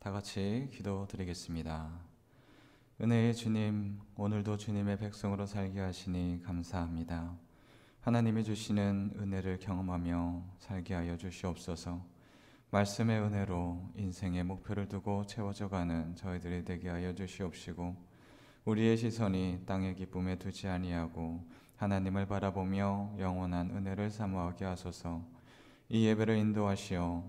다 같이 기도드리겠습니다. 은혜의 주님, 오늘도 주님의 백성으로 살게 하시니 감사합니다. 하나님이 주시는 은혜를 경험하며 살게 하여 주시옵소서. 말씀의 은혜로 인생의 목표를 두고 채워져가는 저희들이 되게 하여 주시옵시고, 우리의 시선이 땅의 기쁨에 두지 아니하고 하나님을 바라보며 영원한 은혜를 사모하게 하소서. 이 예배를 인도하시어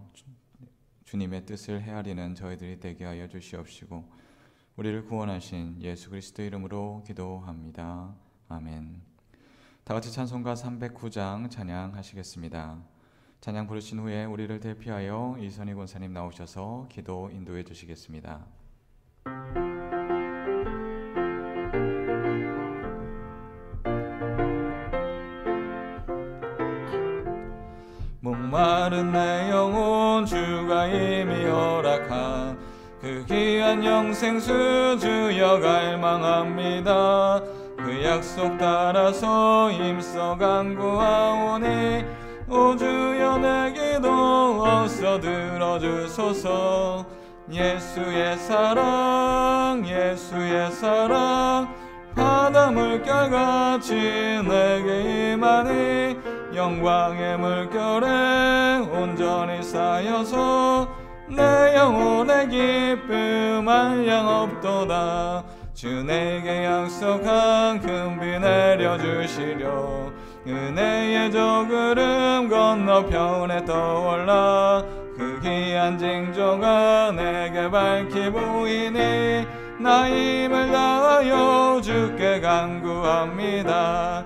주님의 뜻을 헤아리는 저희들이 되게 하여 주시옵시고, 우리를 구원하신 예수 그리스도 이름으로 기도합니다. 아멘. 다 같이 찬송가 309장 찬양하시겠습니다. 찬양 부르신 후에 우리를 대표하여 이선희 권사님 나오셔서 기도 인도해 주시겠습니다. 목마른 내 영혼 주가 이미 허락한 그 귀한 영생수 주여 갈망합니다. 그 약속 따라서 힘써 간구하오니 오 주여 내 기도 어서 들어주소서. 예수의 사랑 예수의 사랑 바다 물결같이 내게 임하니 영광의 물결에 온전히 쌓여서 내 영혼의 기쁨 한량없도다. 주 내게 약속한 금비 내려주시려 은혜의 저구름 건너편에 떠올라 그 귀한 징조가 내게 밝히 보이니 나 힘을 다하여 주께 간구합니다.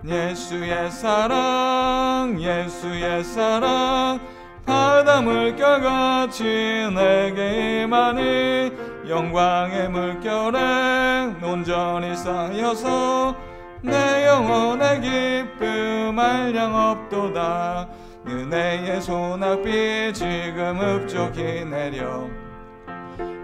예수의 사랑 예수의 사랑 바다 물결같이 내게 임하니 영광의 물결에 온전히 쌓여서 내 영혼의 기쁨 한량없도다. 은혜의 소낙비 지금 흡족히 내려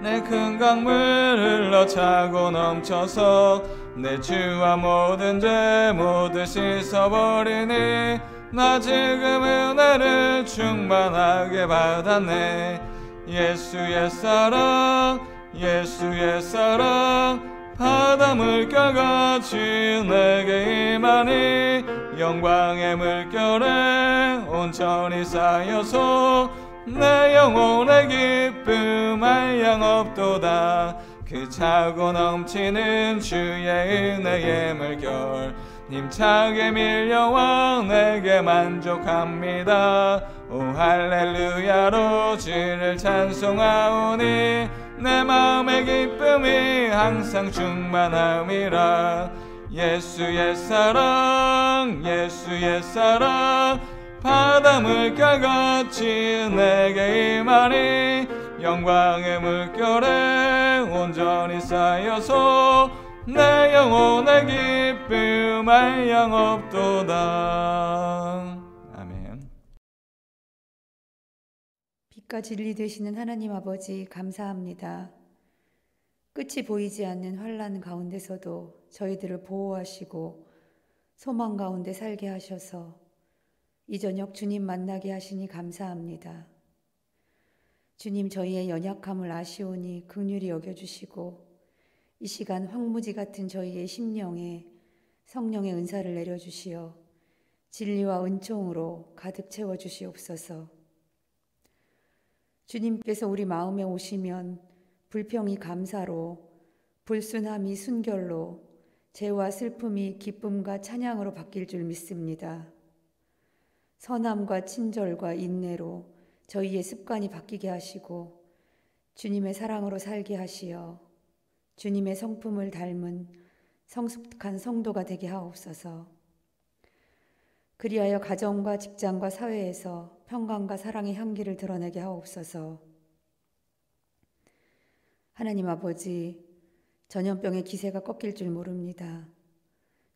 내 큰 강물 흘러 차고 넘쳐서 내 주와 모든 죄 모두 씻어버리니 나 지금 은혜를 충만하게 받았네. 예수의 사랑 예수의 사랑 바다 물결같이 내게 임하니 영광의 물결에 온전히 쌓여서 내 영혼의 기쁨 한량없도다. 그 차고 넘치는 주의 은혜의 물결 힘차게 밀려와 내게 만족합니다. 오 할렐루야로 주를 찬송하오니 내 마음의 기쁨이 항상 충만함이라. 예수의 사랑 예수의 사랑 바다 물결같이 내게 임하니 영광의 물결에 온전히 쌓여서 내 영혼의 기쁨 한량없도다. 아멘. 빛과 진리 되시는 하나님 아버지 감사합니다. 끝이 보이지 않는 환난 가운데서도 저희들을 보호하시고 소망 가운데 살게 하셔서 이 저녁 주님 만나게 하시니 감사합니다. 주님 저희의 연약함을 아시오니 긍휼히 여겨주시고 이 시간 황무지 같은 저희의 심령에 성령의 은사를 내려주시어 진리와 은총으로 가득 채워주시옵소서. 주님께서 우리 마음에 오시면 불평이 감사로 불순함이 순결로 죄와 슬픔이 기쁨과 찬양으로 바뀔 줄 믿습니다. 선함과 친절과 인내로 저희의 습관이 바뀌게 하시고 주님의 사랑으로 살게 하시어 주님의 성품을 닮은 성숙한 성도가 되게 하옵소서. 그리하여 가정과 직장과 사회에서 평강과 사랑의 향기를 드러내게 하옵소서. 하나님 아버지, 전염병의 기세가 꺾일 줄 모릅니다.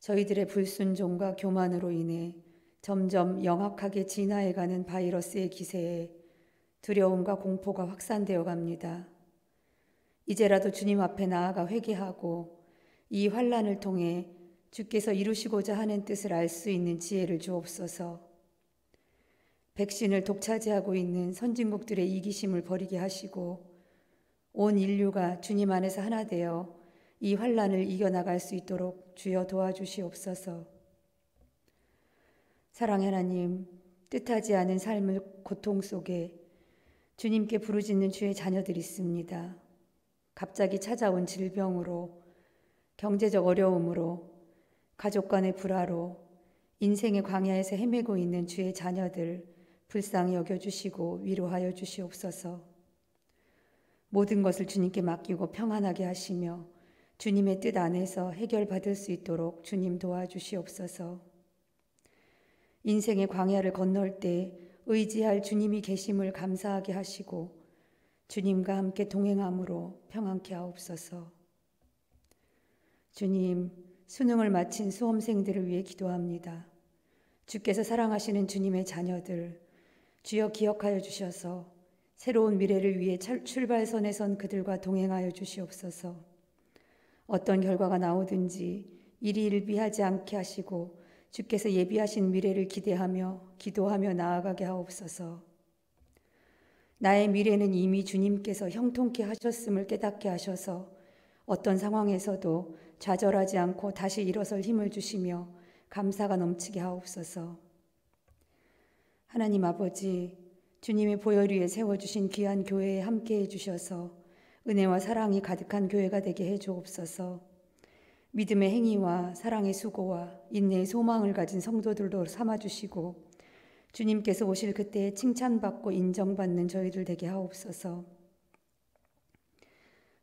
저희들의 불순종과 교만으로 인해 점점 영악하게 진화해가는 바이러스의 기세에 두려움과 공포가 확산되어 갑니다. 이제라도 주님 앞에 나아가 회개하고 이 환난을 통해 주께서 이루시고자 하는 뜻을 알 수 있는 지혜를 주옵소서. 백신을 독차지하고 있는 선진국들의 이기심을 버리게 하시고 온 인류가 주님 안에서 하나 되어 이 환난을 이겨나갈 수 있도록 주여 도와주시옵소서. 사랑의 하나님, 뜻하지 않은 삶의 고통 속에 주님께 부르짖는 주의 자녀들이 있습니다. 갑자기 찾아온 질병으로, 경제적 어려움으로, 가족 간의 불화로 인생의 광야에서 헤매고 있는 주의 자녀들 불쌍히 여겨주시고 위로하여 주시옵소서. 모든 것을 주님께 맡기고 평안하게 하시며 주님의 뜻 안에서 해결받을 수 있도록 주님 도와주시옵소서. 인생의 광야를 건널 때 의지할 주님이 계심을 감사하게 하시고 주님과 함께 동행함으로 평안케 하옵소서. 주님, 수능을 마친 수험생들을 위해 기도합니다. 주께서 사랑하시는 주님의 자녀들, 주여 기억하여 주셔서 새로운 미래를 위해 출발선에 선 그들과 동행하여 주시옵소서. 어떤 결과가 나오든지 일희일비하지 않게 하시고 주께서 예비하신 미래를 기대하며 기도하며 나아가게 하옵소서. 나의 미래는 이미 주님께서 형통케 하셨음을 깨닫게 하셔서 어떤 상황에서도 좌절하지 않고 다시 일어설 힘을 주시며 감사가 넘치게 하옵소서. 하나님 아버지, 주님의 보혈 위에 세워주신 귀한 교회에 함께해 주셔서 은혜와 사랑이 가득한 교회가 되게 해 주옵소서. 믿음의 행위와 사랑의 수고와 인내의 소망을 가진 성도들도 삼아주시고 주님께서 오실 그때에 칭찬받고 인정받는 저희들 되게 하옵소서.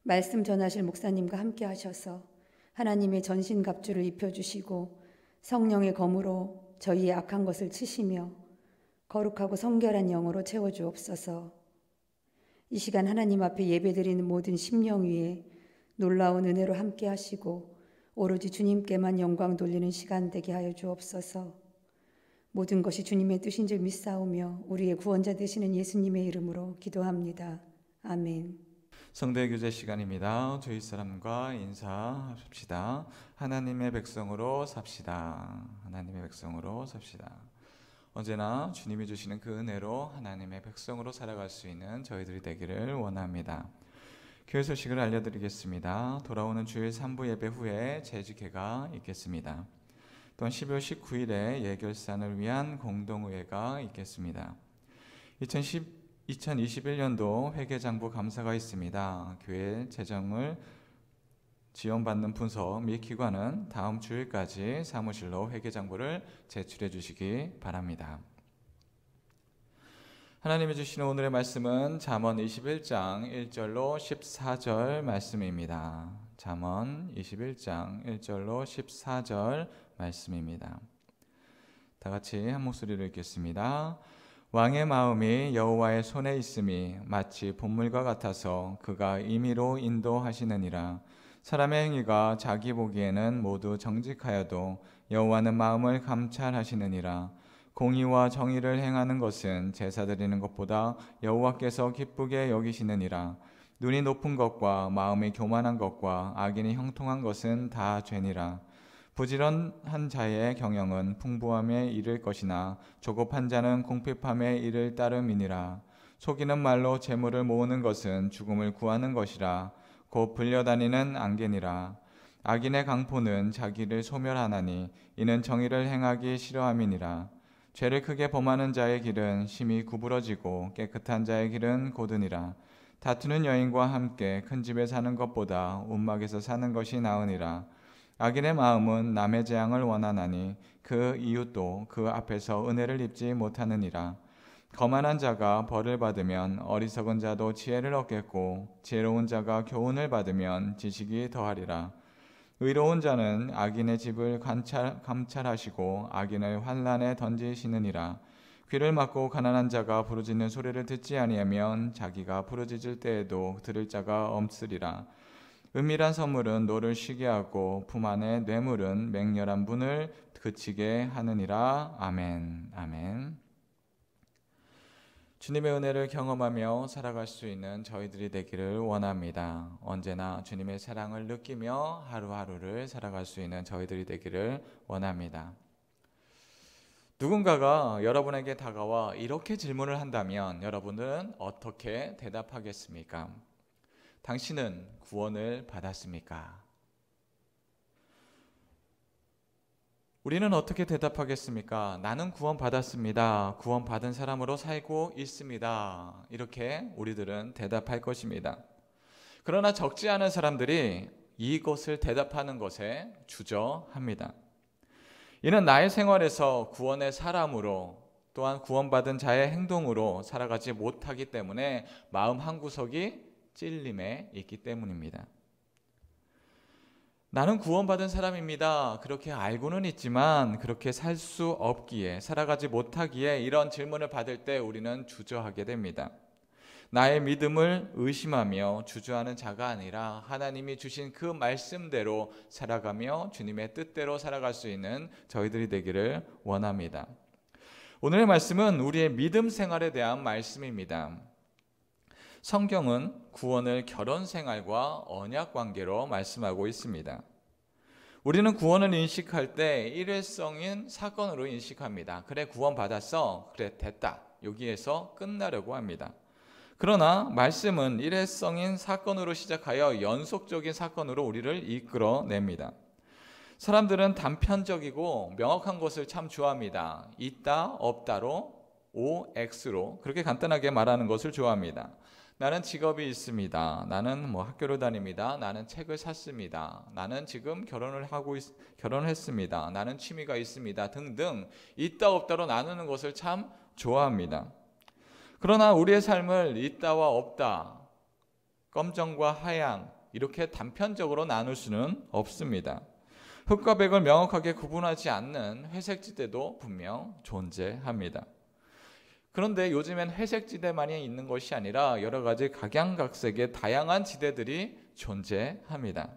말씀 전하실 목사님과 함께 하셔서 하나님의 전신갑주를 입혀주시고 성령의 검으로 저희의 악한 것을 치시며 거룩하고 성결한 영으로 채워주옵소서. 이 시간 하나님 앞에 예배드리는 모든 심령 위에 놀라운 은혜로 함께 하시고 오로지 주님께만 영광 돌리는 시간 되게 하여 주옵소서. 모든 것이 주님의 뜻인 줄 믿사오며 우리의 구원자 되시는 예수님의 이름으로 기도합니다. 아멘. 성도의 교제 시간입니다. 주위 사람과 인사합시다. 하나님의 백성으로 삽시다. 하나님의 백성으로 삽시다. 언제나 주님이 주시는 그 은혜로 하나님의 백성으로 살아갈 수 있는 저희들이 되기를 원합니다. 교회 소식을 알려드리겠습니다. 돌아오는 주일 3부 예배 후에 재직회가 있겠습니다. 또한 12월 19일에 예결산을 위한 공동의회가 있겠습니다. 2021년도 회계장부 감사가 있습니다. 교회 재정을 지원받는 분서 및 기관은 다음 주일까지 사무실로 회계장부를 제출해 주시기 바랍니다. 하나님이 주시는 오늘의 말씀은 잠언 21장 1절로 14절 말씀입니다. 잠언 21장 1절로 14절 말씀입니다. 다 같이 한 목소리로 읽겠습니다. 왕의 마음이 여호와의 손에 있음이 마치 봇물과 같아서 그가 임의로 인도하시느니라. 사람의 행위가 자기 보기에는 모두 정직하여도 여호와는 마음을 감찰하시느니라. 공의와 정의를 행하는 것은 제사 드리는 것보다 여호와께서 기쁘게 여기시느니라. 눈이 높은 것과 마음이 교만한 것과 악인이 형통한 것은 다 죄니라. 부지런한 자의 경영은 풍부함에 이를 것이나 조급한 자는 궁핍함에 이를 따름이니라. 속이는 말로 재물을 모으는 것은 죽음을 구하는 것이라. 곧 불려다니는 안개니라. 악인의 강포는 자기를 소멸하나니 이는 정의를 행하기 싫어함이니라. 죄를 크게 범하는 자의 길은 심히 구부러지고 깨끗한 자의 길은 고드니라. 다투는 여인과 함께 큰 집에 사는 것보다 움막에서 사는 것이 나으니라. 악인의 마음은 남의 재앙을 원하나니 그 이웃도 그 앞에서 은혜를 입지 못하느니라. 거만한 자가 벌을 받으면 어리석은 자도 지혜를 얻겠고 지혜로운 자가 교훈을 받으면 지식이 더하리라. 의로운 자는 악인의 집을 감찰하시고 악인을 환난에 던지시느니라. 귀를 막고 가난한 자가 부르짖는 소리를 듣지 아니하면 자기가 부르짖을 때에도 들을 자가 없으리라. 은밀한 선물은 노를 쉬게 하고 품 안의 뇌물은 맹렬한 분을 그치게 하느니라. 아멘. 아멘. 주님의 은혜를 경험하며 살아갈 수 있는 저희들이 되기를 원합니다. 언제나 주님의 사랑을 느끼며 하루하루를 살아갈 수 있는 저희들이 되기를 원합니다. 누군가가 여러분에게 다가와 이렇게 질문을 한다면 여러분은 어떻게 대답하겠습니까? 당신은 구원을 받았습니까? 우리는 어떻게 대답하겠습니까? 나는 구원받았습니다. 구원받은 사람으로 살고 있습니다. 이렇게 우리들은 대답할 것입니다. 그러나 적지 않은 사람들이 이것을 대답하는 것에 주저합니다. 이는 나의 생활에서 구원의 사람으로 또한 구원받은 자의 행동으로 살아가지 못하기 때문에 마음 한구석이 찔림에 있기 때문입니다. 나는 구원받은 사람입니다. 그렇게 알고는 있지만 그렇게 살 수 없기에, 살아가지 못하기에 이런 질문을 받을 때 우리는 주저하게 됩니다. 나의 믿음을 의심하며 주저하는 자가 아니라 하나님이 주신 그 말씀대로 살아가며 주님의 뜻대로 살아갈 수 있는 저희들이 되기를 원합니다. 오늘의 말씀은 우리의 믿음 생활에 대한 말씀입니다. 성경은 구원을 결혼 생활과 언약 관계로 말씀하고 있습니다. 우리는 구원을 인식할 때 일회성인 사건으로 인식합니다. 그래, 구원받았어. 그래, 됐다. 여기에서 끝나려고 합니다. 그러나 말씀은 일회성인 사건으로 시작하여 연속적인 사건으로 우리를 이끌어냅니다. 사람들은 단편적이고 명확한 것을 참 좋아합니다. 있다, 없다로, OX로 그렇게 간단하게 말하는 것을 좋아합니다. 나는 직업이 있습니다. 나는 학교를 다닙니다. 나는 책을 샀습니다. 나는 지금 결혼했습니다. 나는 취미가 있습니다. 등등 있다, 없다로 나누는 것을 참 좋아합니다. 그러나 우리의 삶을 있다와 없다, 검정과 하양 이렇게 단편적으로 나눌 수는 없습니다. 흑과 백을 명확하게 구분하지 않는 회색지대도 분명 존재합니다. 그런데 요즘엔 회색지대만이 있는 것이 아니라 여러 가지 각양각색의 다양한 지대들이 존재합니다.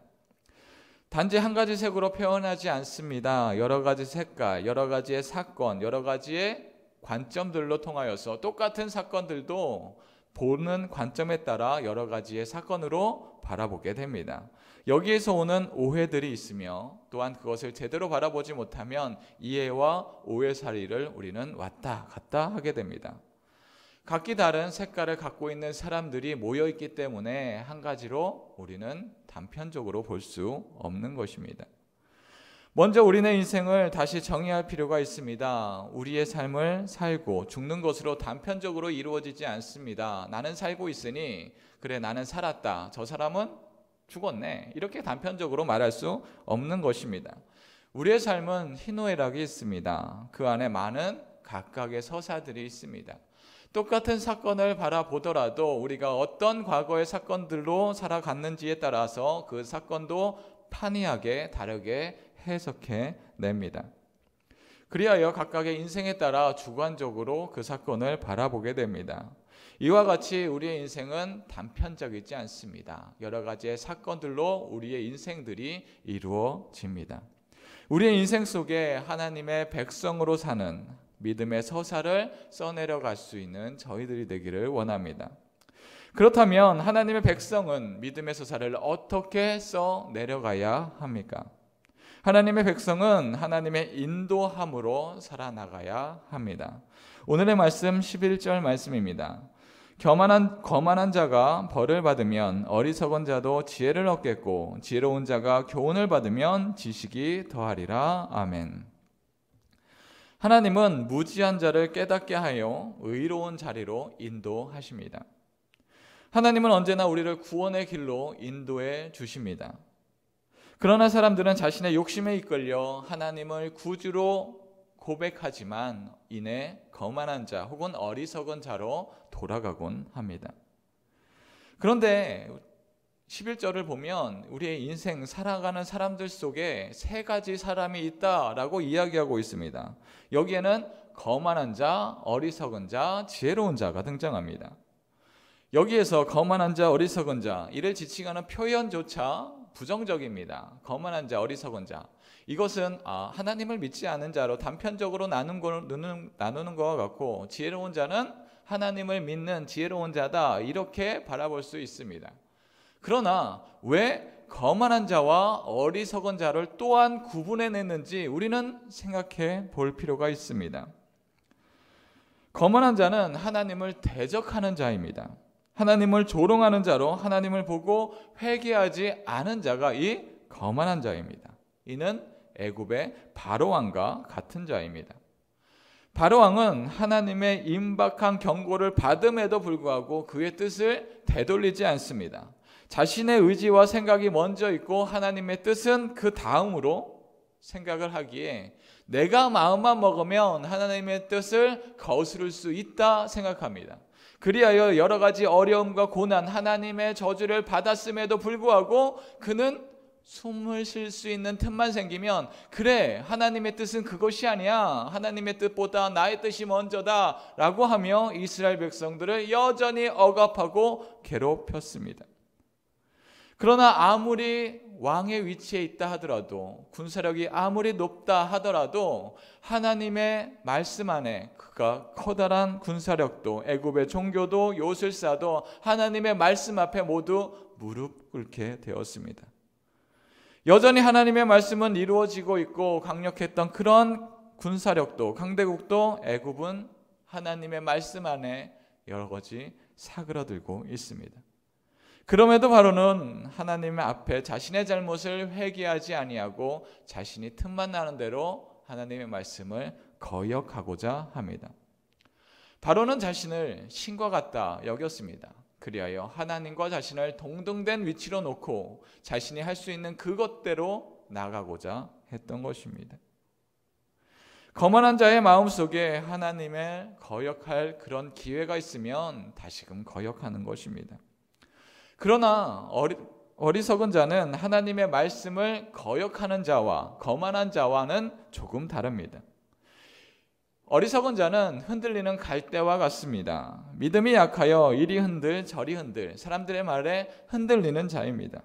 단지 한 가지 색으로 표현하지 않습니다. 여러 가지 색깔, 여러 가지의 사건, 여러 가지의 관점들로 통하여서 똑같은 사건들도 보는 관점에 따라 여러 가지의 사건으로 바라보게 됩니다. 여기에서 오는 오해들이 있으며 또한 그것을 제대로 바라보지 못하면 이해와 오해살이를 우리는 왔다 갔다 하게 됩니다. 각기 다른 색깔을 갖고 있는 사람들이 모여있기 때문에 한 가지로 우리는 단편적으로 볼 수 없는 것입니다. 먼저 우리의 인생을 다시 정의할 필요가 있습니다. 우리의 삶을 살고 죽는 것으로 단편적으로 이루어지지 않습니다. 나는 살고 있으니 그래, 나는 살았다. 저 사람은 죽었네. 이렇게 단편적으로 말할 수 없는 것입니다. 우리의 삶은 희노애락이 있습니다. 그 안에 많은 각각의 서사들이 있습니다. 똑같은 사건을 바라보더라도 우리가 어떤 과거의 사건들로 살아갔는지에 따라서 그 사건도 판이하게 다르게 해석해 냅니다. 그리하여 각각의 인생에 따라 주관적으로 그 사건을 바라보게 됩니다. 이와 같이 우리의 인생은 단편적이지 않습니다. 여러 가지의 사건들로 우리의 인생들이 이루어집니다. 우리의 인생 속에 하나님의 백성으로 사는 믿음의 서사를 써내려갈 수 있는 저희들이 되기를 원합니다. 그렇다면 하나님의 백성은 믿음의 서사를 어떻게 써내려가야 합니까? 하나님의 백성은 하나님의 인도함으로 살아나가야 합니다. 오늘의 말씀 11절 말씀입니다. 거만한 자가 벌을 받으면 어리석은 자도 지혜를 얻겠고 지혜로운 자가 교훈을 받으면 지식이 더하리라. 아멘. 하나님은 무지한 자를 깨닫게 하여 의로운 자리로 인도하십니다. 하나님은 언제나 우리를 구원의 길로 인도해 주십니다. 그러나 사람들은 자신의 욕심에 이끌려 하나님을 구주로 고백하지만 이내 거만한 자 혹은 어리석은 자로 돌아가곤 합니다. 그런데 11절을 보면 우리의 인생 살아가는 사람들 속에 세 가지 사람이 있다라고 이야기하고 있습니다. 여기에는 거만한 자, 어리석은 자, 지혜로운 자가 등장합니다. 여기에서 거만한 자, 어리석은 자, 이를 지칭하는 표현조차 부정적입니다. 거만한 자, 어리석은 자. 이것은 하나님을 믿지 않은 자로 단편적으로 나누는 것과 같고 지혜로운 자는 하나님을 믿는 지혜로운 자다 이렇게 바라볼 수 있습니다. 그러나 왜 거만한 자와 어리석은 자를 또한 구분해냈는지 우리는 생각해 볼 필요가 있습니다. 거만한 자는 하나님을 대적하는 자입니다. 하나님을 조롱하는 자로 하나님을 보고 회개하지 않은 자가 이 거만한 자입니다. 이는 애굽의 바로왕과 같은 자입니다. 바로왕은 하나님의 임박한 경고를 받음에도 불구하고 그의 뜻을 되돌리지 않습니다. 자신의 의지와 생각이 먼저 있고 하나님의 뜻은 그 다음으로 생각을 하기에 내가 마음만 먹으면 하나님의 뜻을 거스를 수 있다 생각합니다. 그리하여 여러 가지 어려움과 고난, 하나님의 저주를 받았음에도 불구하고 그는 숨을 쉴 수 있는 틈만 생기면 그래, 하나님의 뜻은 그것이 아니야, 하나님의 뜻보다 나의 뜻이 먼저다 라고 하며 이스라엘 백성들을 여전히 억압하고 괴롭혔습니다. 그러나 아무리 왕의 위치에 있다 하더라도, 군사력이 아무리 높다 하더라도 하나님의 말씀 안에 그가 커다란 군사력도 애굽의 종교도 요술사도 하나님의 말씀 앞에 모두 무릎 꿇게 되었습니다. 여전히 하나님의 말씀은 이루어지고 있고 강력했던 그런 군사력도 강대국도 애굽은 하나님의 말씀 안에 여러 가지 사그러들고 있습니다. 그럼에도 바로는 하나님 앞에 자신의 잘못을 회개하지 아니하고 자신이 틈만 나는 대로 하나님의 말씀을 거역하고자 합니다. 바로는 자신을 신과 같다 여겼습니다. 그리하여 하나님과 자신을 동등된 위치로 놓고 자신이 할 수 있는 그것대로 나가고자 했던 것입니다. 거만한 자의 마음속에 하나님을 거역할 그런 기회가 있으면 다시금 거역하는 것입니다. 그러나 어리석은 자는 하나님의 말씀을 거역하는 자와 거만한 자와는 조금 다릅니다. 어리석은 자는 흔들리는 갈대와 같습니다. 믿음이 약하여 이리 흔들 저리 흔들 사람들의 말에 흔들리는 자입니다.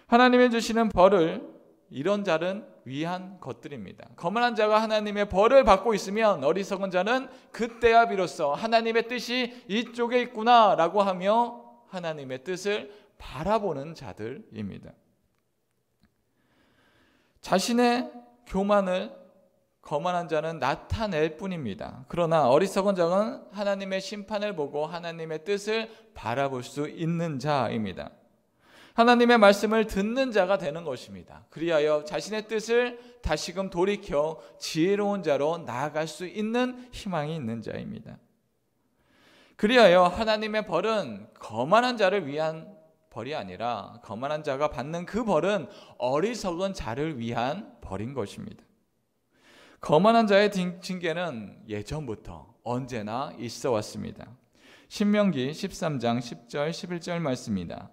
하나님이 주시는 벌을 이런 자는 위한 것들입니다. 거만한 자가 하나님의 벌을 받고 있으면 어리석은 자는 그때야 비로소 하나님의 뜻이 이쪽에 있구나 라고 하며 하나님의 뜻을 바라보는 자들입니다. 자신의 교만을 거만한 자는 나타낼 뿐입니다. 그러나 어리석은 자는 하나님의 심판을 보고 하나님의 뜻을 바라볼 수 있는 자입니다. 하나님의 말씀을 듣는 자가 되는 것입니다. 그리하여 자신의 뜻을 다시금 돌이켜 지혜로운 자로 나아갈 수 있는 희망이 있는 자입니다. 그리하여 하나님의 벌은 거만한 자를 위한 벌이 아니라 거만한 자가 받는 그 벌은 어리석은 자를 위한 벌인 것입니다. 거만한 자의 징계는 예전부터 언제나 있어 왔습니다. 신명기 13장 10절 11절 말씀입니다.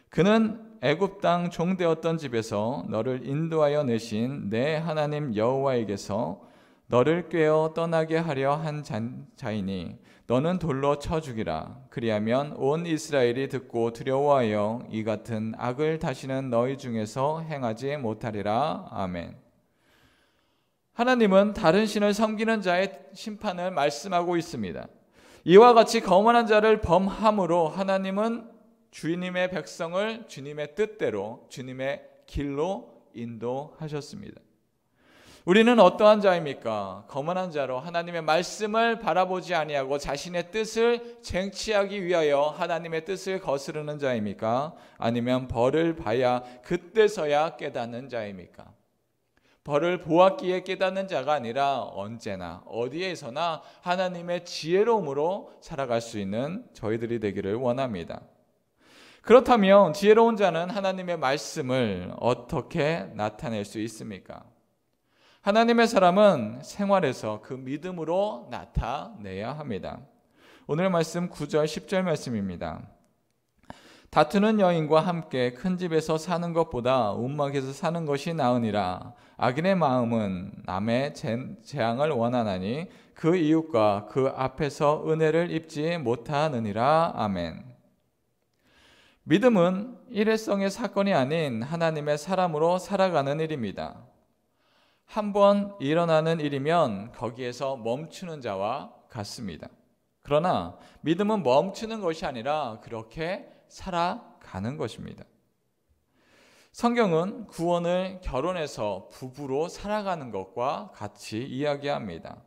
그는 애굽 땅 종되었던 집에서 너를 인도하여 내신 내 하나님 여호와에게서 너를 꾀어 떠나게 하려 한 자이니 너는 돌로 쳐 죽이라. 그리하면 온 이스라엘이 듣고 두려워하여 이 같은 악을 다시는 너희 중에서 행하지 못하리라. 아멘. 하나님은 다른 신을 섬기는 자의 심판을 말씀하고 있습니다. 이와 같이 거만한 자를 범함으로 하나님은 주님의 백성을 주님의 뜻대로 주님의 길로 인도하셨습니다. 우리는 어떠한 자입니까? 거만한 자로 하나님의 말씀을 바라보지 아니하고 자신의 뜻을 쟁취하기 위하여 하나님의 뜻을 거스르는 자입니까? 아니면 벌을 봐야 그때서야 깨닫는 자입니까? 벌을 보았기에 깨닫는 자가 아니라 언제나 어디에서나 하나님의 지혜로움으로 살아갈 수 있는 저희들이 되기를 원합니다. 그렇다면 지혜로운 자는 하나님의 말씀을 어떻게 나타낼 수 있습니까? 하나님의 사람은 생활에서 그 믿음으로 나타내야 합니다. 오늘 말씀 9절 10절 말씀입니다. 다투는 여인과 함께 큰 집에서 사는 것보다 움막에서 사는 것이 나으니라. 악인의 마음은 남의 재앙을 원하나니 그 이웃과 그 앞에서 은혜를 입지 못하느니라. 아멘. 믿음은 일회성의 사건이 아닌 하나님의 사람으로 살아가는 일입니다. 한번 일어나는 일이면 거기에서 멈추는 자와 같습니다. 그러나 믿음은 멈추는 것이 아니라 그렇게 살아가는 것입니다. 성경은 구원을 결혼해서 부부로 살아가는 것과 같이 이야기합니다.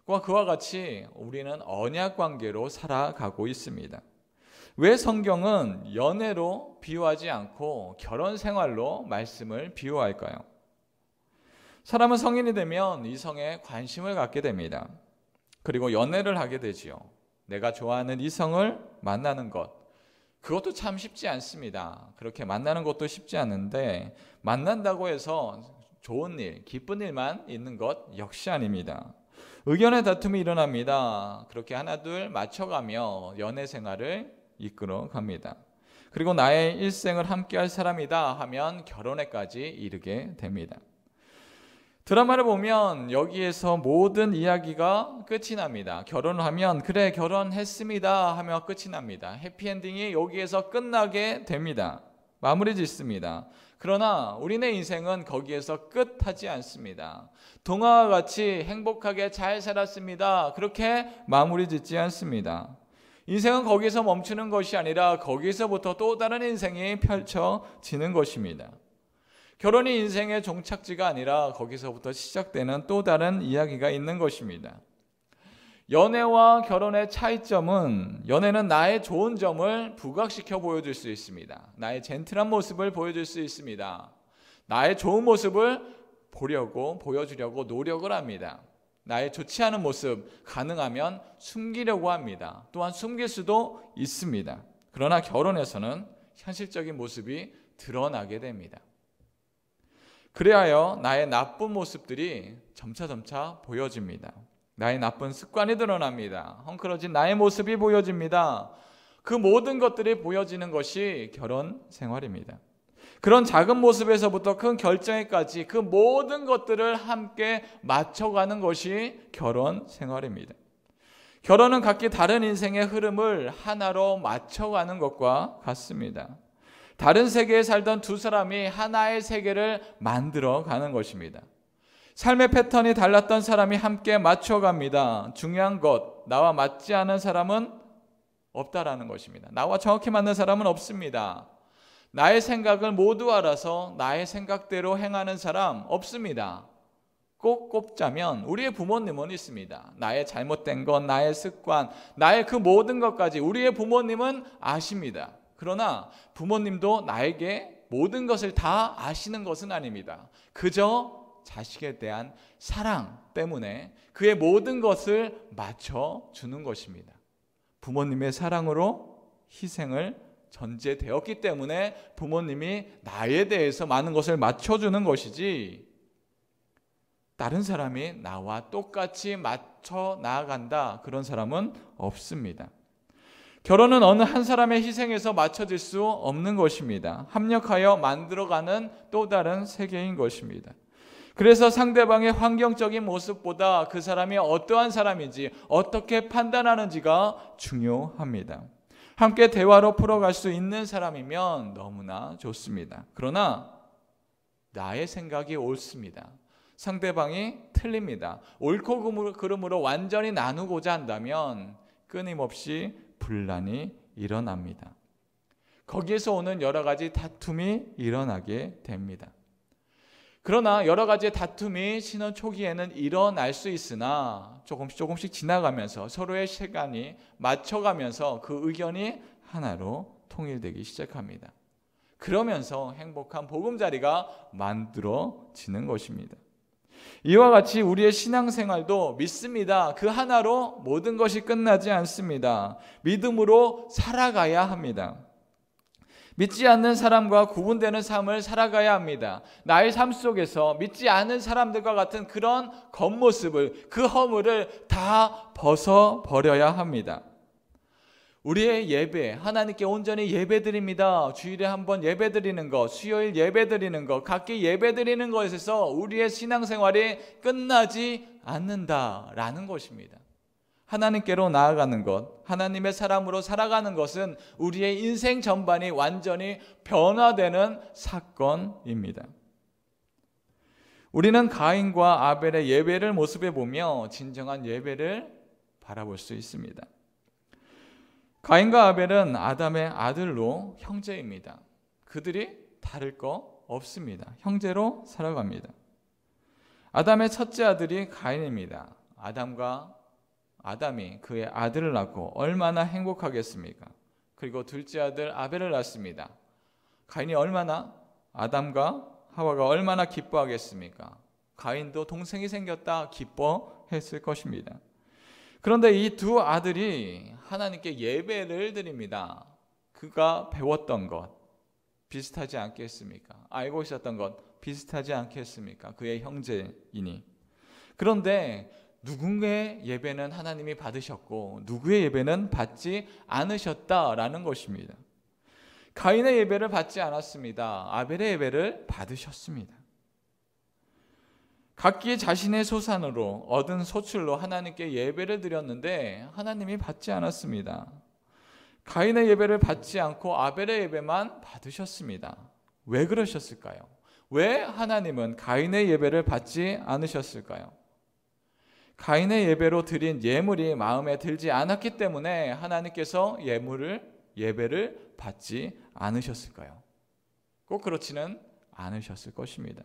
그와 같이 우리는 언약 관계로 살아가고 있습니다. 왜 성경은 연애로 비유하지 않고 결혼 생활로 말씀을 비유할까요? 사람은 성인이 되면 이성에 관심을 갖게 됩니다. 그리고 연애를 하게 되지요. 내가 좋아하는 이성을 만나는 것, 그것도 참 쉽지 않습니다. 그렇게 만나는 것도 쉽지 않은데 만난다고 해서 좋은 일, 기쁜 일만 있는 것 역시 아닙니다. 의견의 다툼이 일어납니다. 그렇게 하나둘 맞춰가며 연애 생활을 이끌어 갑니다. 그리고 나의 일생을 함께할 사람이다 하면 결혼에까지 이르게 됩니다. 드라마를 보면 여기에서 모든 이야기가 끝이 납니다. 결혼을 하면 그래 결혼했습니다 하며 끝이 납니다. 해피엔딩이 여기에서 끝나게 됩니다. 마무리 짓습니다. 그러나 우리네 인생은 거기에서 끝하지 않습니다. 동화와 같이 행복하게 잘 살았습니다. 그렇게 마무리 짓지 않습니다. 인생은 거기서 멈추는 것이 아니라 거기서부터 또 다른 인생이 펼쳐지는 것입니다. 결혼이 인생의 종착지가 아니라 거기서부터 시작되는 또 다른 이야기가 있는 것입니다. 연애와 결혼의 차이점은 연애는 나의 좋은 점을 부각시켜 보여줄 수 있습니다. 나의 젠틀한 모습을 보여줄 수 있습니다. 나의 좋은 모습을 보여주려고 노력을 합니다. 나의 좋지 않은 모습 가능하면 숨기려고 합니다. 또한 숨길 수도 있습니다. 그러나 결혼에서는 현실적인 모습이 드러나게 됩니다. 그래야 나의 나쁜 모습들이 점차 보여집니다. 나의 나쁜 습관이 드러납니다. 헝클어진 나의 모습이 보여집니다. 그 모든 것들이 보여지는 것이 결혼 생활입니다. 그런 작은 모습에서부터 큰 결정에까지 그 모든 것들을 함께 맞춰가는 것이 결혼 생활입니다. 결혼은 각기 다른 인생의 흐름을 하나로 맞춰가는 것과 같습니다. 다른 세계에 살던 두 사람이 하나의 세계를 만들어가는 것입니다. 삶의 패턴이 달랐던 사람이 함께 맞춰갑니다. 중요한 것, 나와 맞지 않은 사람은 없다라는 것입니다. 나와 정확히 맞는 사람은 없습니다. 나의 생각을 모두 알아서 나의 생각대로 행하는 사람 없습니다. 꼭 꼽자면 우리의 부모님은 있습니다. 나의 잘못된 것, 나의 습관, 나의 그 모든 것까지 우리의 부모님은 아십니다. 그러나 부모님도 나에게 모든 것을 다 아시는 것은 아닙니다. 그저 자식에 대한 사랑 때문에 그의 모든 것을 맞춰주는 것입니다. 부모님의 사랑으로 희생을 전제되었기 때문에 부모님이 나에 대해서 많은 것을 맞춰주는 것이지, 다른 사람이 나와 똑같이 맞춰 나아간다, 그런 사람은 없습니다. 결혼은 어느 한 사람의 희생에서 맞춰질 수 없는 것입니다. 합력하여 만들어가는 또 다른 세계인 것입니다. 그래서 상대방의 환경적인 모습보다 그 사람이 어떠한 사람인지 어떻게 판단하는지가 중요합니다. 함께 대화로 풀어갈 수 있는 사람이면 너무나 좋습니다. 그러나 나의 생각이 옳습니다. 상대방이 틀립니다. 옳고 그름으로 완전히 나누고자 한다면 끊임없이 분란이 일어납니다. 거기에서 오는 여러 가지 다툼이 일어나게 됩니다. 그러나 여러 가지 다툼이 신혼 초기에는 일어날 수 있으나 조금씩 지나가면서 서로의 시간이 맞춰가면서 그 의견이 하나로 통일되기 시작합니다. 그러면서 행복한 보금자리가 만들어지는 것입니다. 이와 같이 우리의 신앙생활도 믿습니다. 그 하나로 모든 것이 끝나지 않습니다. 믿음으로 살아가야 합니다. 믿지 않는 사람과 구분되는 삶을 살아가야 합니다. 나의 삶 속에서 믿지 않은 사람들과 같은 그런 겉모습을, 그 허물을 다 벗어버려야 합니다. 우리의 예배, 하나님께 온전히 예배드립니다. 주일에 한번 예배드리는 것, 수요일 예배드리는 것, 각기 예배드리는 것에서 우리의 신앙생활이 끝나지 않는다라는 것입니다. 하나님께로 나아가는 것, 하나님의 사람으로 살아가는 것은 우리의 인생 전반이 완전히 변화되는 사건입니다. 우리는 가인과 아벨의 예배를 모습에 보며 진정한 예배를 바라볼 수 있습니다. 가인과 아벨은 아담의 아들로 형제입니다. 그들이 다를 거 없습니다. 형제로 살아갑니다. 아담의 첫째 아들이 가인입니다. 아담이 그의 아들을 낳고 얼마나 행복하겠습니까? 그리고 둘째 아들 아벨을 낳습니다. 가인이 얼마나, 아담과 하와가 얼마나 기뻐하겠습니까? 가인도 동생이 생겼다 기뻐했을 것입니다. 그런데 이 두 아들이 하나님께 예배를 드립니다. 그가 배웠던 것 비슷하지 않겠습니까? 알고 있었던 것 비슷하지 않겠습니까? 그의 형제이니. 그런데 누구의 예배는 하나님이 받으셨고 누구의 예배는 받지 않으셨다라는 것입니다. 가인의 예배를 받지 않았습니다. 아벨의 예배를 받으셨습니다. 각기 자신의 소산으로 얻은 소출로 하나님께 예배를 드렸는데 하나님이 받지 않았습니다. 가인의 예배를 받지 않고 아벨의 예배만 받으셨습니다. 왜 그러셨을까요? 왜 하나님은 가인의 예배를 받지 않으셨을까요? 가인의 예배로 드린 예물이 마음에 들지 않았기 때문에 하나님께서 예배를 받지 않으셨을까요? 꼭 그렇지는 않으셨을 것입니다.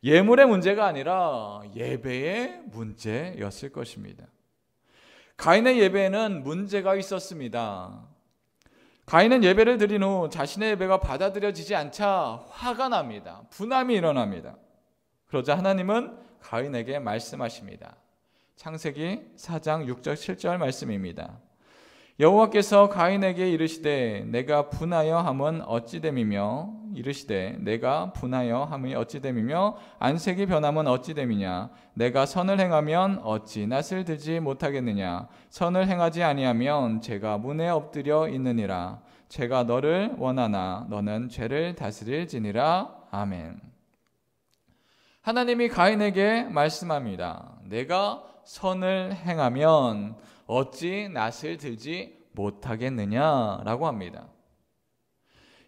예물의 문제가 아니라 예배의 문제였을 것입니다. 가인의 예배에는 문제가 있었습니다. 가인은 예배를 드린 후 자신의 예배가 받아들여지지 않자 화가 납니다. 분함이 일어납니다. 그러자 하나님은 가인에게 말씀하십니다. 창세기 4장 6절 7절 말씀입니다. 여호와께서 가인에게 이르시되 내가 분하여 함은 어찌 됨이며 이르시되 내가 분하여 함이 어찌 됨이며 안색이 변함은 어찌 됨이냐 내가 선을 행하면 어찌 낯을 들지 못하겠느냐 선을 행하지 아니하면 죄가 문에 엎드려 있느니라 죄가 너를 원하나 너는 죄를 다스릴지니라. 아멘. 하나님이 가인에게 말씀합니다. 내가 선을 행하면 어찌 낯을 들지 못하겠느냐라고 합니다.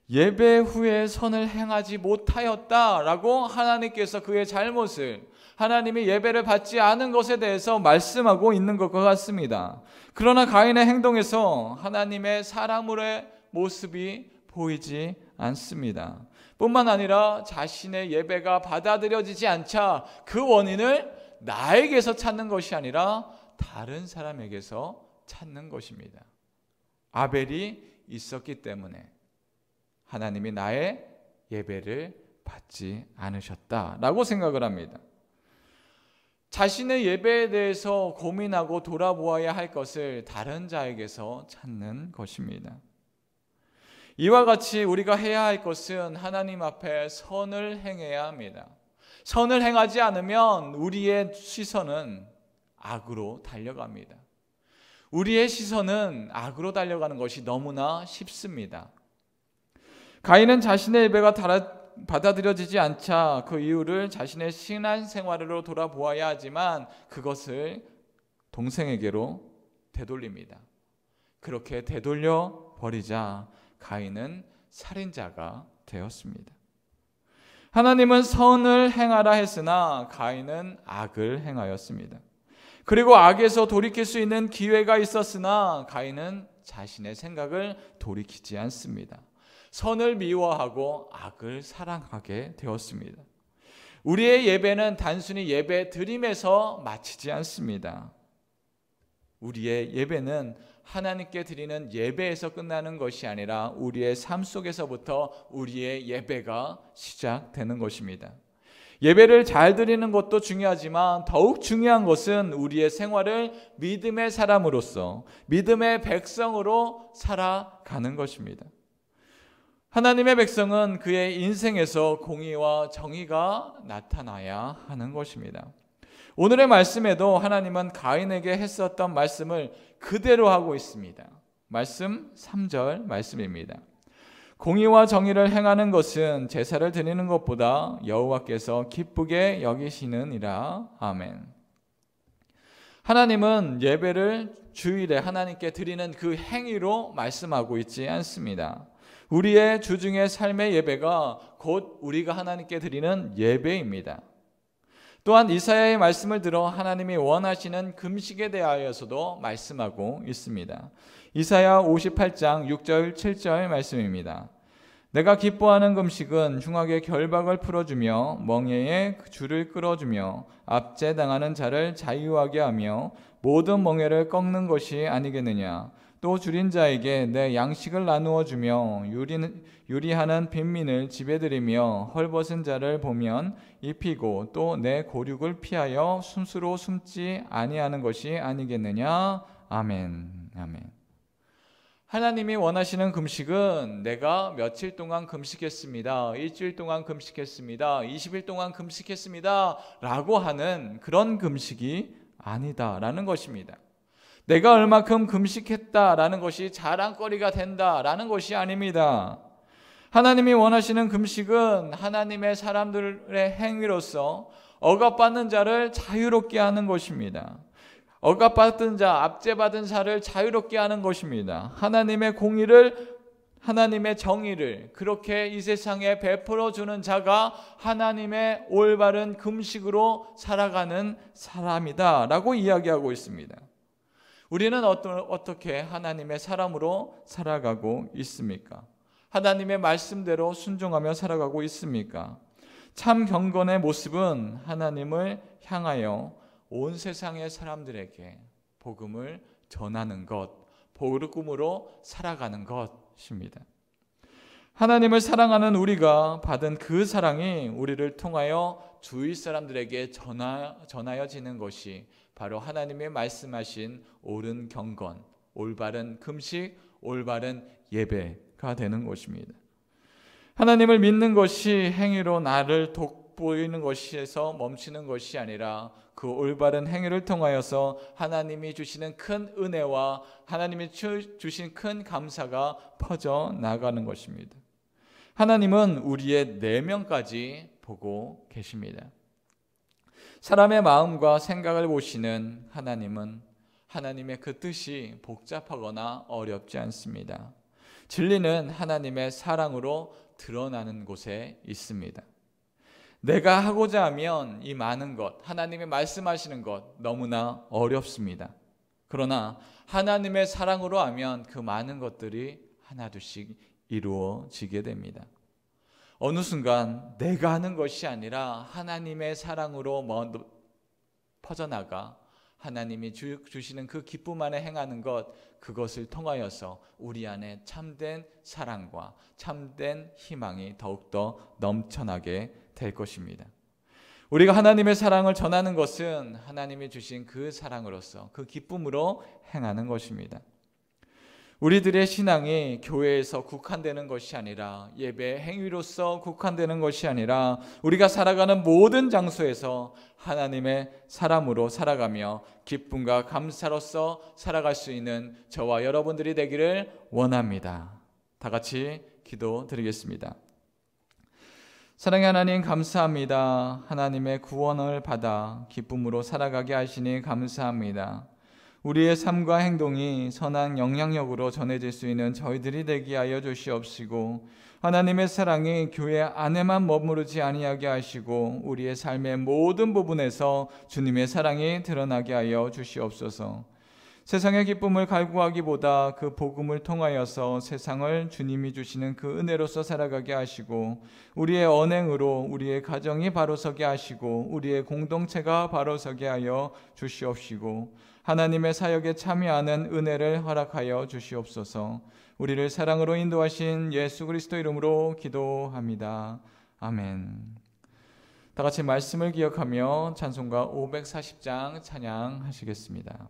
예배 후에 선을 행하지 못하였다라고 하나님께서 그의 잘못을, 하나님이 예배를 받지 않은 것에 대해서 말씀하고 있는 것과 같습니다. 그러나 가인의 행동에서 하나님의 사람의 모습이 보이지 않습니다. 뿐만 아니라 자신의 예배가 받아들여지지 않자 그 원인을 나에게서 찾는 것이 아니라 다른 사람에게서 찾는 것입니다. 아벨이 있었기 때문에 하나님이 나의 예배를 받지 않으셨다라고 생각을 합니다. 자신의 예배에 대해서 고민하고 돌아보아야 할 것을 다른 자에게서 찾는 것입니다. 이와 같이 우리가 해야 할 것은 하나님 앞에 선을 행해야 합니다. 선을 행하지 않으면 우리의 시선은 악으로 달려갑니다. 우리의 시선은 악으로 달려가는 것이 너무나 쉽습니다. 가인은 자신의 예배가 받아들여지지 않자 그 이유를 자신의 신앙생활로 돌아보아야 하지만 그것을 동생에게로 되돌립니다. 그렇게 되돌려 버리자 가인은 살인자가 되었습니다. 하나님은 선을 행하라 했으나 가인은 악을 행하였습니다. 그리고 악에서 돌이킬 수 있는 기회가 있었으나 가인은 자신의 생각을 돌이키지 않습니다. 선을 미워하고 악을 사랑하게 되었습니다. 우리의 예배는 단순히 예배 드림에서 마치지 않습니다. 우리의 예배는 하나님께 드리는 예배에서 끝나는 것이 아니라 우리의 삶 속에서부터 우리의 예배가 시작되는 것입니다. 예배를 잘 드리는 것도 중요하지만 더욱 중요한 것은 우리의 생활을 믿음의 사람으로서 믿음의 백성으로 살아가는 것입니다. 하나님의 백성은 그의 인생에서 공의와 정의가 나타나야 하는 것입니다. 오늘의 말씀에도 하나님은 가인에게 했었던 말씀을 그대로 하고 있습니다. 말씀 3절 말씀입니다. 공의와 정의를 행하는 것은 제사를 드리는 것보다 여호와께서 기쁘게 여기시느니라. 아멘. 하나님은 예배를 주일에 하나님께 드리는 그 행위로 말씀하고 있지 않습니다. 우리의 주중의 삶의 예배가 곧 우리가 하나님께 드리는 예배입니다. 또한 이사야의 말씀을 들어 하나님이 원하시는 금식에 대하여서도 말씀하고 있습니다. 이사야 58장 6절 7절 말씀입니다. 내가 기뻐하는 금식은 흉악의 결박을 풀어주며 멍에의 줄을 끌어주며 압제당하는 자를 자유하게 하며 모든 멍에를 꺾는 것이 아니겠느냐. 또 줄인 자에게 내 양식을 나누어 주며 유리하는 빈민을 집에 들이며 헐벗은 자를 보면 입히고 또 내 고륙을 피하여 숨수로 숨지 아니하는 것이 아니겠느냐. 아멘. 아멘. 하나님이 원하시는 금식은 내가 며칠 동안 금식했습니다, 일주일 동안 금식했습니다, 20일 동안 금식했습니다 라고 하는 그런 금식이 아니다라는 것입니다. 내가 얼마큼 금식했다라는 것이 자랑거리가 된다라는 것이 아닙니다. 하나님이 원하시는 금식은 하나님의 사람들의 행위로서 억압받는 자를 자유롭게 하는 것입니다. 억압받은 자, 압제받은 자를 자유롭게 하는 것입니다. 하나님의 공의를, 하나님의 정의를 그렇게 이 세상에 베풀어 주는 자가 하나님의 올바른 금식으로 살아가는 사람이다 라고 이야기하고 있습니다. 우리는 어떻게 하나님의 사람으로 살아가고 있습니까? 하나님의 말씀대로 순종하며 살아가고 있습니까? 참 경건의 모습은 하나님을 향하여 온 세상의 사람들에게 복음을 전하는 것, 복음으로 살아가는 것입니다. 하나님을 사랑하는 우리가 받은 그 사랑이 우리를 통하여 주위 사람들에게 전하여지는 것이 바로 하나님의 말씀하신 옳은 경건, 올바른 금식, 올바른 예배가 되는 것입니다. 하나님을 믿는 것이 행위로 나를 돋보이는 것에서 멈추는 것이 아니라 그 올바른 행위를 통하여서 하나님이 주시는 큰 은혜와 하나님이 주신 큰 감사가 퍼져 나가는 것입니다. 하나님은 우리의 내면까지 보고 계십니다. 사람의 마음과 생각을 보시는 하나님은 하나님의 그 뜻이 복잡하거나 어렵지 않습니다. 진리는 하나님의 사랑으로 드러나는 곳에 있습니다. 내가 하고자 하면 이 많은 것, 하나님이 말씀하시는 것 너무나 어렵습니다. 그러나 하나님의 사랑으로 하면 그 많은 것들이 하나둘씩 이루어지게 됩니다. 어느 순간 내가 하는 것이 아니라 하나님의 사랑으로 퍼져나가 하나님이 주시는 그 기쁨 안에 행하는 것, 그것을 통하여서 우리 안에 참된 사랑과 참된 희망이 더욱더 넘쳐나게 될 것입니다. 우리가 하나님의 사랑을 전하는 것은 하나님이 주신 그 사랑으로서 그 기쁨으로 행하는 것입니다. 우리들의 신앙이 교회에서 국한되는 것이 아니라 예배 행위로서 국한되는 것이 아니라 우리가 살아가는 모든 장소에서 하나님의 사람으로 살아가며 기쁨과 감사로서 살아갈 수 있는 저와 여러분들이 되기를 원합니다. 다 같이 기도드리겠습니다. 사랑의 하나님, 감사합니다. 하나님의 구원을 받아 기쁨으로 살아가게 하시니 감사합니다. 우리의 삶과 행동이 선한 영향력으로 전해질 수 있는 저희들이 되게 하여 주시옵시고, 하나님의 사랑이 교회 안에만 머무르지 아니하게 하시고 우리의 삶의 모든 부분에서 주님의 사랑이 드러나게 하여 주시옵소서. 세상의 기쁨을 갈구하기보다 그 복음을 통하여서 세상을 주님이 주시는 그 은혜로서 살아가게 하시고, 우리의 언행으로 우리의 가정이 바로 서게 하시고 우리의 공동체가 바로 서게 하여 주시옵시고, 하나님의 사역에 참여하는 은혜를 허락하여 주시옵소서. 우리를 사랑으로 인도하신 예수 그리스도 이름으로 기도합니다. 아멘. 다 같이 말씀을 기억하며 찬송가 540장 찬양하시겠습니다.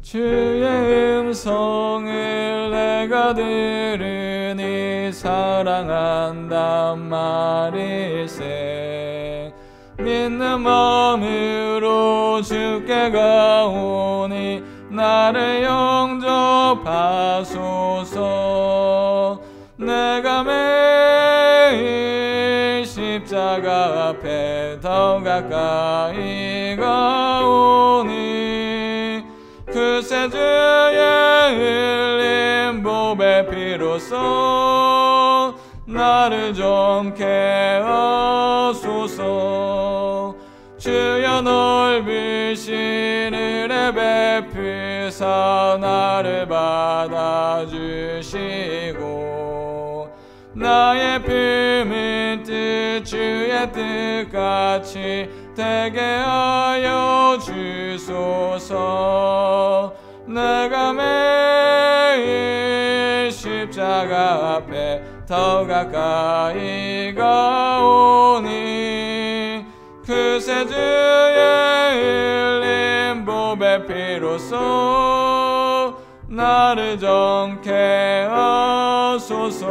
주의 음성을 내가 들으니 사랑한단 말일세. 믿는 마음으로 주께 가오니 나를 영접하소서. 내가 매일 십자가 앞에 더 가까이 가오니 그새 주의 흘린 보배 피로써 나를 정케 하소서. 주여 넓으신 은혜 베푸사 나를 받아주시고 나의 품은 뜻 주의 뜻같이 되게 하여 주소서. 내가 매일 십자가 앞에 더 가까이 가오니 그새 주의 흘린 보배 피로써 나를 정케 하소서.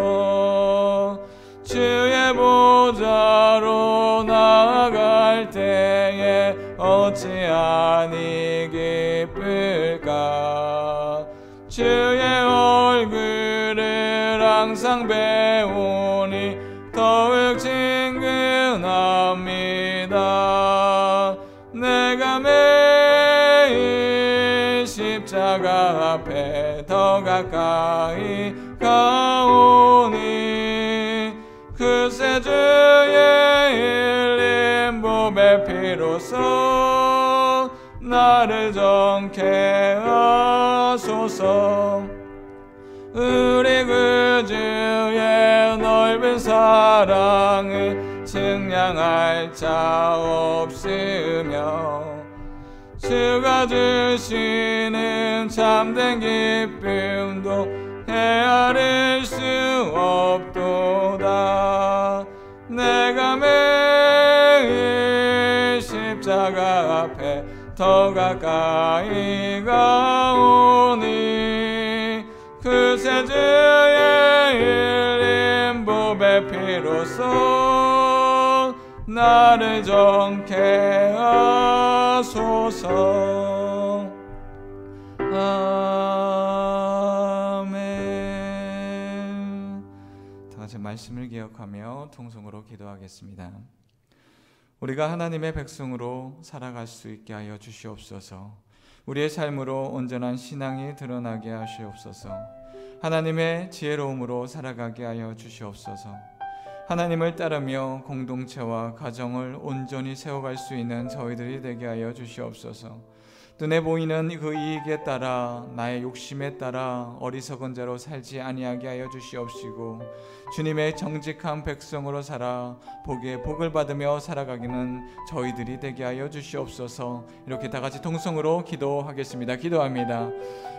주의 보좌로 나아갈 때에 어찌하니 기쁠까. 주의 얼굴을 항상 배우니 더욱 친근합니다. 내가 매일 십자가 앞에 더 가까이 가오니 그새 주의 흘린 보배 피로써 나를 정케 하소서. 우리 그 주의 넓은 사랑을 측량할 자 없으며 주가 주시는 참된 기쁨도 헤아릴 수 없도다. 내가 매일 십자가 앞에 더 가까이 가오니 그새 주의 흘린 보배 피로써 나를 정케 하소서. 아멘. 다 같이 말씀을 기억하며 통성으로 기도하겠습니다. 우리가 하나님의 백성으로 살아갈 수 있게 하여 주시옵소서. 우리의 삶으로 온전한 신앙이 드러나게 하시옵소서. 하나님의 지혜로움으로 살아가게 하여 주시옵소서. 하나님을 따르며 공동체와 가정을 온전히 세워갈 수 있는 저희들이 되게 하여 주시옵소서. 눈에 보이는 그 이익에 따라 나의 욕심에 따라 어리석은 자로 살지 아니하게 하여 주시옵시고 주님의 정직한 백성으로 살아 복에 복을 받으며 살아가기는 저희들이 되게 하여 주시옵소서. 이렇게 다 같이 통성으로 기도하겠습니다. 기도합니다.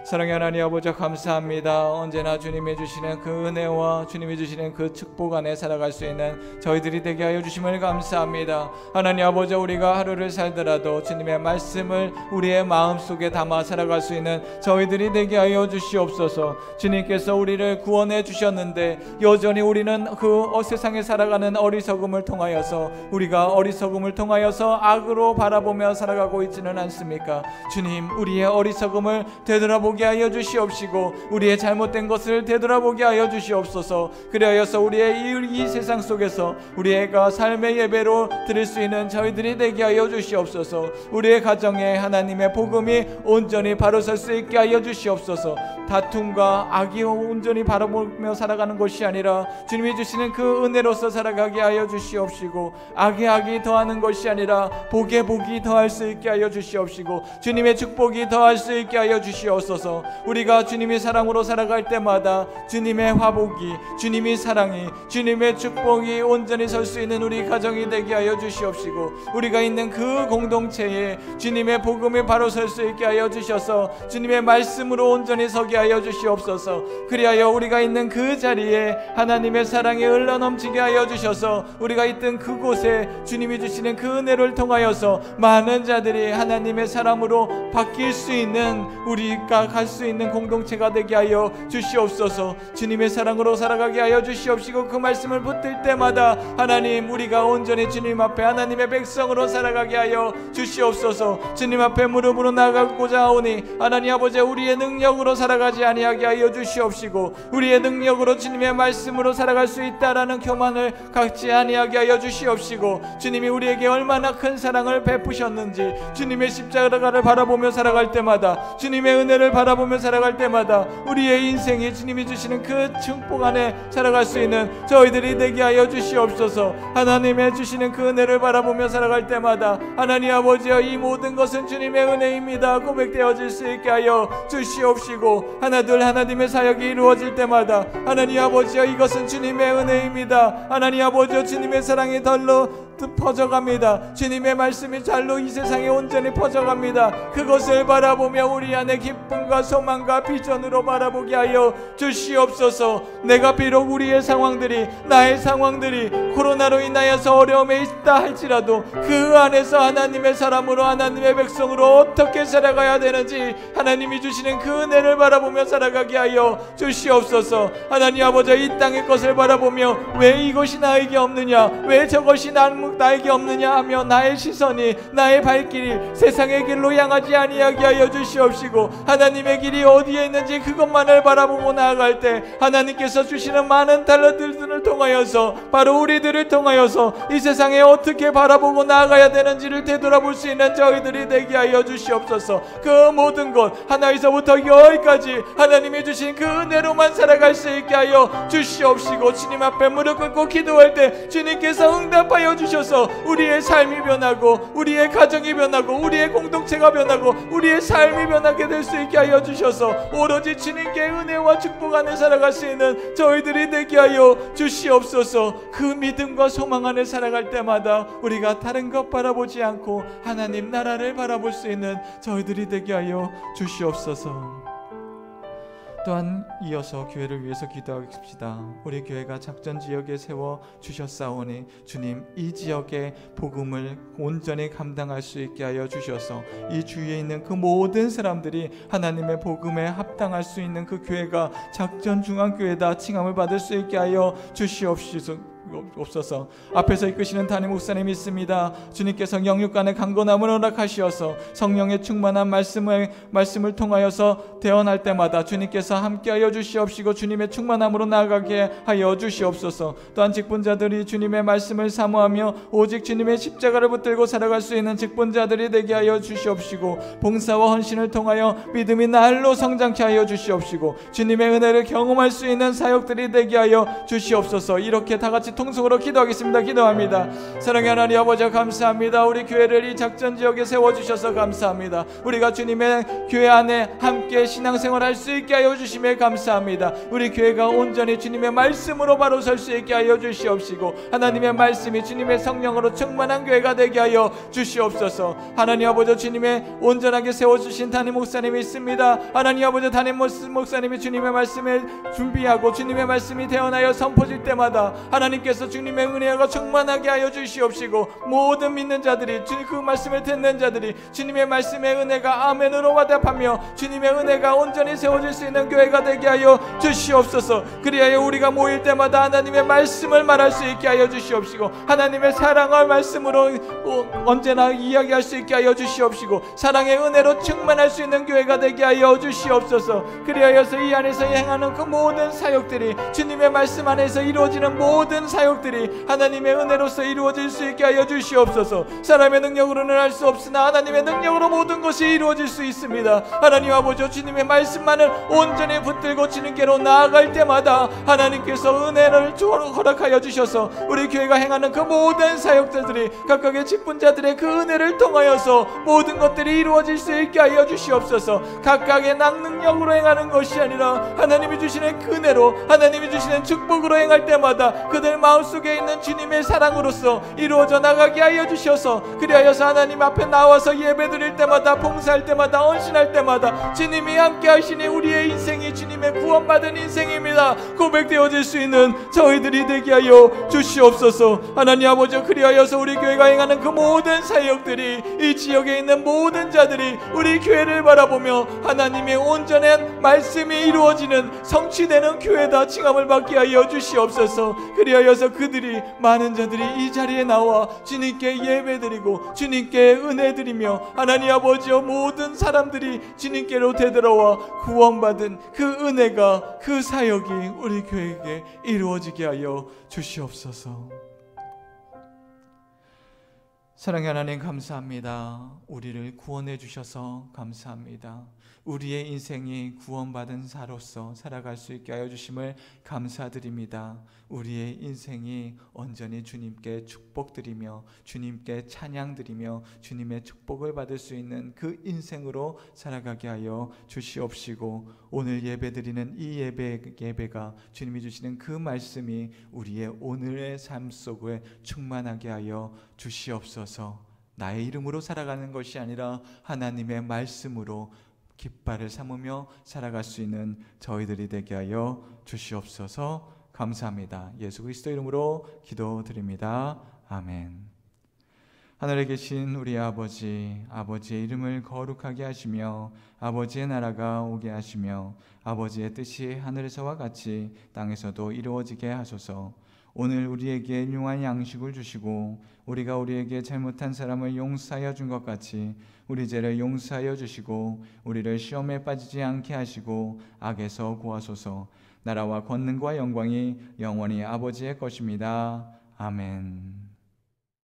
사랑의 하나님 아버지 감사합니다. 언제나 주님이 주시는 그 은혜와 주님이 주시는 그 축복 안에 살아갈 수 있는 저희들이 되게 하여 주심을 감사합니다. 하나님 아버지 우리가 하루를 살더라도 주님의 말씀을 우리의 마음속에 담아 살아갈 수 있는 저희들이 되게 하여 주시옵소서. 주님께서 우리를 구원해 주셨는데 여전히 우리는 그 세상에 살아가는 어리석음을 통하여서 우리가 어리석음을 통하여서 악으로 바라보며 살아가고 있지는 않습니까? 주님 우리의 어리석음을 되돌아보게 하여 주시옵시고 우리의 잘못된 것을 되돌아보게 하여 주시옵소서. 그리하여서 우리의 이 세상 속에서 우리가 삶의 예배로 드릴 수 있는 저희들이 되게 하여 주시옵소서. 우리의 가정에 하나님의 복음이 온전히 바로 설 수 있게 하여 주시옵소서. 다툼과 악이 온전히 바라보며 살아가는 것이 아니라 주님이 주시는 그 은혜로서 살아가게 하여 주시옵시고 악에 악이 더하는 것이 아니라 복에 복이 더할 수 있게 하여 주시옵시고 주님의 축복이 더할 수 있게 하여 주시옵소서. 우리가 주님의 사랑으로 살아갈 때마다 주님의 화복이 주님의 사랑이 주님의 축복이 온전히 설 수 있는 우리 가정이 되게 하여 주시옵시고 우리가 있는 그 공동체에 주님의 복음이 바로 설 수 있게 하여 주셔서 주님의 말씀으로 온전히 서게 하여 주시옵소서. 그리하여 우리가 있는 그 자리에 하나님의 사랑이 흘러넘치게 하여 주셔서 우리가 있던 그곳에 주님이 주시는 그 은혜를 통하여서 많은 자들이 하나님의 사람으로 바뀔 수 있는 우리가 갈 수 있는 공동체가 되게 하여 주시옵소서. 주님의 사랑으로 살아가게 하여 주시옵시고 그 말씀을 붙들 때마다 하나님 우리가 온전히 주님 앞에 하나님의 백성으로 살아가게 하여 주시옵소서. 주님 앞에 무릎으로 나가고자 하오니 하나님 아버지 우리의 능력으로 살아가지 아니하게 하여 주시옵시고 우리의 능력으로 주님의 말씀으로 살아갈 수 있다라는 교만을 갖지 아니하게 하여 주시옵시고 주님이 우리에게 얼마나 큰 사랑을 베푸셨는지 주님의 십자가를 바라보며 살아갈 때마다 주님의 은혜를 바라보며 살아갈 때마다 우리의 인생이 주님이 주시는 그 축복 안에 살아갈 수 있는 저희들이 되게 하여 주시옵소서. 하나님의 주시는 그 은혜를 바라보며 살아갈 때마다 하나님 아버지여 이 모든 것은 주님의 은혜 은혜입니다 고백되어질 수 있게 하여 주시옵시고, 하나둘 하나님의 사역이 이루어질 때마다 하나님 아버지여 이것은 주님의 은혜입니다. 하나님 아버지여 주님의 사랑이 덜로 퍼져갑니다. 주님의 말씀이 잘로 이 세상에 온전히 퍼져갑니다. 그것을 바라보며 우리 안에 기쁨과 소망과 비전으로 바라보게 하여 주시옵소서. 내가 비록 우리의 상황들이, 나의 상황들이 코로나로 인하여서 어려움에 있다 할지라도 그 안에서 하나님의 사람으로, 하나님의 백성으로 어떻게 살아가야 되는지 하나님이 주시는 그 은혜를 바라보며 살아가게 하여 주시옵소서. 하나님 아버지, 이 땅의 것을 바라보며 왜 이것이 나에게 없느냐, 왜 저것이 나에게 없느냐 하며 나의 시선이, 나의 발길이 세상의 길로 향하지 아니하게 하여 주시옵시고, 하나님의 길이 어디에 있는지 그것만을 바라보고 나아갈 때 하나님께서 주시는 많은 달란트들을 통하여서, 바로 우리들을 통하여서 이 세상에 어떻게 바라보고 나아가야 되는지를 되돌아볼 수 있는 저희들이 되게 하여 주시옵소서. 그 모든 것 하나에서부터 열까지 하나님이 주신 그 은혜로만 살아갈 수 있게 하여 주시옵시고, 주님 앞에 무릎 꿇고 기도할 때 주님께서 응답하여 주셔서 우리의 삶이 변하고, 우리의 가정이 변하고, 우리의 공동체가 변하고, 우리의 삶이 변하게 될 수 있게 하여 주셔서 오로지 주님께 은혜와 축복 안에 살아갈 수 있는 저희들이 되게 하여 주시옵소서. 그 믿음과 소망 안에 살아갈 때마다 우리가 다른 것 바라보지 않고 하나님 나라를 바라볼 수 있는 저희들이 되게 하여 주시옵소서. 또한 이어서 교회를 위해서 기도하십시다. 우리 교회가 작전 지역에 세워 주셨사오니 주님, 이 지역의 복음을 온전히 감당할 수 있게 하여 주셔서 이 주위에 있는 그 모든 사람들이 하나님의 복음에 합당할 수 있는 그 교회가 작전 중앙교회다 칭함을 받을 수 있게 하여 주시옵소서. 앞에서 이끄시는 담임 목사님 있습니다. 주님께서 영육간의 강건함을 허락하시어서 성령의 충만한 말씀을 통하여서 대언할 때마다 주님께서 함께하여 주시옵시고 주님의 충만함으로 나아가게 하여 주시옵소서. 또한 직분자들이 주님의 말씀을 사모하며 오직 주님의 십자가를 붙들고 살아갈 수 있는 직분자들이 되게 하여 주시옵시고, 봉사와 헌신을 통하여 믿음이 날로 성장케 하여 주시옵시고, 주님의 은혜를 경험할 수 있는 사역들이 되게 하여 주시옵소서. 이렇게 다 같이 통성으로 기도하겠습니다. 기도합니다. 사랑의 하나님 아버지, 감사합니다. 우리 교회를 이 작전 지역에 세워주셔서 감사합니다. 우리가 주님의 교회 안에 함께 신앙생활 할 수 있게 하여 주심에 감사합니다. 우리 교회가 온전히 주님의 말씀으로 바로 설 수 있게 하여 주시옵시고, 하나님의 말씀이 주님의 성령으로 충만한 교회가 되게 하여 주시옵소서. 하나님 아버지, 주님의 온전하게 세워주신 담임 목사님이 있습니다. 하나님 아버지, 담임 목사님이 주님의 말씀을 준비하고 주님의 말씀이 태어나여 선포질 때마다 하나님께서 주님의 은혜가 충만하게 하여 주시옵시고, 모든 믿는 자들이, 그 말씀을 듣는 자들이 주님의 말씀의 은혜가 아멘으로 화답하며 주님의 은혜가 온전히 세워질 수 있는 교회가 되게 하여 주시옵소서. 그리하여 우리가 모일 때마다 하나님의 말씀을 말할 수 있게 하여 주시옵시고, 하나님의 사랑할 말씀으로 언제나 이야기할 수 있게 하여 주시옵시고, 사랑의 은혜로 충만할 수 있는 교회가 되게 하여 주시옵소서. 그리하여서 이 안에서 행하는 그 모든 사역들이, 주님의 말씀 안에서 이루어지는 모든 사역들이 하나님의 은혜로서 이루어질 수 있게 하여 주시옵소서. 사람의 능력으로는 할 수 없으나 하나님의 능력으로 모든 것이 이루어질 수 있습니다. 하나님 아버지, 주님의 말씀만을 온전히 붙들고 주님께로 나아갈 때마다 하나님께서 은혜를 허락하여 주셔서 우리 교회가 행하는 그 모든 사역자들이 각각의 직분자들의 그 은혜를 통하여서 모든 것들이 이루어질 수 있게 하여 주시옵소서. 각각의 능력으로 행하는 것이 아니라 하나님이 주시는 그 은혜로, 하나님이 주시는 축복으로 행할 때마다 그들 마음속에 있는 주님의 사랑으로서 이루어져 나가게 하여 주셔서, 그리하여서 하나님 앞에 나와서 예배드릴 때마다, 봉사할 때마다, 헌신할 때마다 주님이 함께 하시니 우리의 인생이 주님의 구원받은 인생입니다 고백되어질 수 있는 저희들이 되게 하여 주시옵소서. 하나님 아버지, 그리하여서 우리 교회가 행하는 그 모든 사역들이, 이 지역에 있는 모든 자들이 우리 교회를 바라보며 하나님의 온전한 말씀이 이루어지는 성취되는 교회다 칭함을 받게 하여 주시옵소서. 그리하여서 그들이, 많은 자들이 이 자리에 나와 주님께 예배드리고 주님께 은혜드리며 하나님 아버지여 모든 사람들이 주님께로 되돌아와 구원받은 그 은혜가, 그 사역이 우리 교회에게 이루어지게 하여 주시옵소서. 사랑의 하나님, 감사합니다. 우리를 구원해 주셔서 감사합니다. 우리의 인생이 구원받은 자로서 살아갈 수 있게 하여 주심을 감사드립니다. 우리의 인생이 온전히 주님께 축복드리며 주님께 찬양드리며 주님의 축복을 받을 수 있는 그 인생으로 살아가게 하여 주시옵시고, 오늘 예배드리는 이 예배가 주님이 주시는 그 말씀이 우리의 오늘의 삶 속에 충만하게 하여 주시옵소서. 나의 이름으로 살아가는 것이 아니라 하나님의 말씀으로 깃발을 삼으며 살아갈 수 있는 저희들이 되게 하여 주시옵소서. 감사합니다. 예수 그리스도 이름으로 기도드립니다. 아멘. 하늘에 계신 우리 아버지, 아버지의 이름을 거룩하게 하시며 아버지의 나라가 오게 하시며 아버지의 뜻이 하늘에서와 같이 땅에서도 이루어지게 하소서. 오늘 우리에게 일용할 양식을 주시고 우리가 우리에게 잘못한 사람을 용서하여 준 것 같이 우리 죄를 용서하여 주시고 우리를 시험에 빠지지 않게 하시고 악에서 구하소서. 나라와 권능과 영광이 영원히 아버지의 것입니다. 아멘.